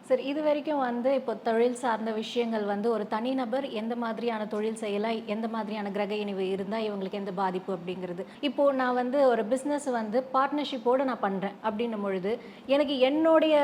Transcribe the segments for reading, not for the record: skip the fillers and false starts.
சரி, இது வரைக்கும் வந்து இப்போ தொழில் சார்ந்த விஷயங்கள் வந்து ஒரு தனிநபர் எந்த மாதிரியான தொழில் செய்யலாம், எந்த மாதிரியான கிரக இணைவு இருந்தால் இவங்களுக்கு எந்த பாதிப்பு அப்படிங்கிறது. இப்போ நான் வந்து ஒரு பிஸ்னஸ் வந்து பார்ட்னர்ஷிப்போடு நான் பண்ணுறேன் அப்படின்னும் பொழுது, எனக்கு என்னுடைய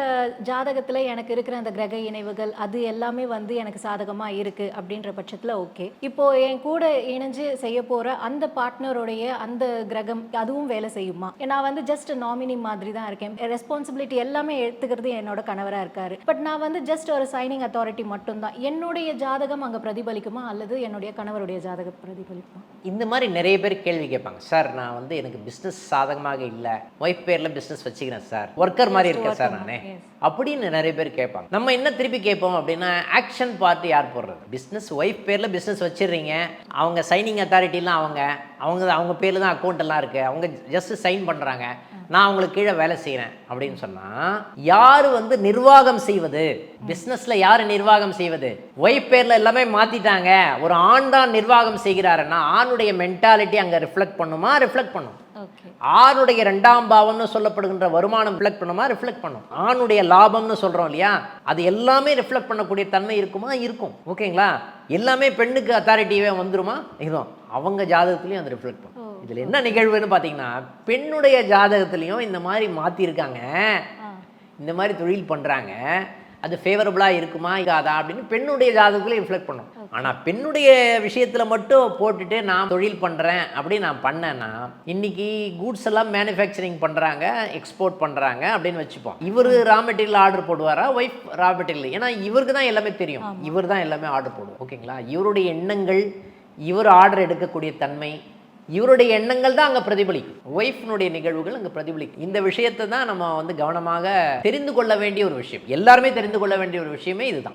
ஜாதகத்தில் எனக்கு இருக்கிற அந்த கிரக இணைவுகள் அது எல்லாமே வந்து எனக்கு சாதகமாக இருக்குது அப்படின்ற பட்சத்தில் ஓகே. இப்போ என் கூட இணைஞ்சு செய்ய போகிற அந்த பார்ட்னருடைய அந்த கிரகம் அதுவும் வேலை செய்யுமா? நான் வந்து ஜஸ்ட் நாமினி மாதிரி தான் இருக்கேன். ரெஸ்பான்சிபிலிட்டி எல்லாமே எடுத்துக்கிறது என்னோட கணவராக இருக்காரு. பட் நான் வந்து ஜஸ்ட் ஒரு சைனிங் அத்தாரிட்டி மட்டும்தான். என்னுடைய ஜாதகம் அங்கே பிரதிபலிக்குமா அல்லது என்னுடைய கணவருடைய ஜாதகம் பிரதிபலிக்குமா? இந்த மாதிரி நிறைய பேர் கேள்வி கேட்பாங்க. சார், நான் வந்து எனக்கு பிஸ்னஸ் சாதகமாக இல்லை, ஒய்ஃப் பேரில் பிஸ்னஸ் வச்சுக்கிறேன் சார், ஒர்க்கர் மாதிரி இருக்கேன் சார் நானே அப்படின்னு நிறைய பேர் கேட்பாங்க. நம்ம என்ன திருப்பி கேட்போம் அப்படின்னா, ஆக்ஷன் பார்ட்டி யார் போடுறது? பிஸ்னஸ் ஒய்ஃப் பேரில் பிஸ்னஸ் வச்சிடுறீங்க, அவங்க சைனிங் அத்தாரிட்டிலாம் அவங்க பேரில் தான் அக்கௌண்ட் எல்லாம் இருக்குது, அவங்க ஜஸ்ட் சைன் பண்ணுறாங்க, நான் அவங்களுக்கு கீழே வேலை செய்கிறேன் அப்படின்னு சொன்னால், யார் வந்து நிர்வாகம் செய்வது? பிஸ்னஸில் யார் நிர்வாகம் செய்வது? ஒய்ஃப் பேரில் எல்லாமே மாற்றிட்டாங்க, ஒரு ஆண் தான் நிர்வாகம் செய்கிறாருன்னா ஆணுடைய மென்டாலிட்டி அங்கே ரிஃப்ளெக்ட் பண்ணுமா? ரிஃப்ளெக்ட் பண்ணும். ஆணுடைய 2ஆம் பாவம்னு சொல்லப்படுகின்ற வருமானம் ரிஃப்ளெக்ட் பண்ணுமா? ரிஃப்ளெக்ட் பண்ணும். ஆணுடைய லாபம்னு சொல்கிறோம் இல்லையா, அது எல்லாமே ரிஃப்ளெக்ட் பண்ணக்கூடிய தன்மை இருக்குமா? இருக்கும். ஓகேங்களா? எல்லாமே பெண்ணுக்கு அத்தாரிட்டியே வந்துருமா? இதுவும் அவங்க ஜாதகத்துலேயும் அது ரிஃப்ளெக்ட் பண்ணும். இதில் என்ன நிகழ்வுன்னு பார்த்தீங்கன்னா, பெண்ணுடைய ஜாதகத்துலேயும் இந்த மாதிரி மாற்றிருக்காங்க, இந்த மாதிரி தொழில் பண்ணுறாங்க, அது ஃபேவரபுளாக இருக்குமா இருக்காதா அப்படின்னு பெண்ணுடைய ஜாதகத்துலேயும் ரிஃப்ளெக்ட் பண்ணும். ஆனால் பெண்ணுடைய விஷயத்தில் மட்டும் போட்டுட்டு நான் தொழில் பண்ணுறேன் அப்படின்னு நான் பண்ணேன்னா, இன்றைக்கி கூட்ஸ் எல்லாம் மேனுஃபேக்சரிங் பண்ணுறாங்க, எக்ஸ்போர்ட் பண்ணுறாங்க அப்படின்னு வச்சுப்போம். இவர் ரா மெட்டீரியல் ஆர்டர் போடுவாரா, ஒய்ஃப் ரா மெட்டீரியல்? ஏன்னா இவருக்கு தான் எல்லாமே தெரியும், இவர் தான் எல்லாமே ஆர்டர் போடுவோம். ஓகேங்களா? இவருடைய எண்ணங்கள், இவர் ஆர்டர் எடுக்கக்கூடிய தன்மை, இவருடைய எண்ணங்கள் தான் அங்கே பிரதிபலிக்கும். ஒய்ஃப்னுடைய நிகழ்வுகள் அங்கே பிரதிபலிக்கும். இந்த விஷயத்தை தான் நம்ம வந்து கவனமாக தெரிந்து கொள்ள வேண்டிய ஒரு விஷயம். எல்லாருமே தெரிந்து கொள்ள வேண்டிய ஒரு விஷயமே இதுதான்.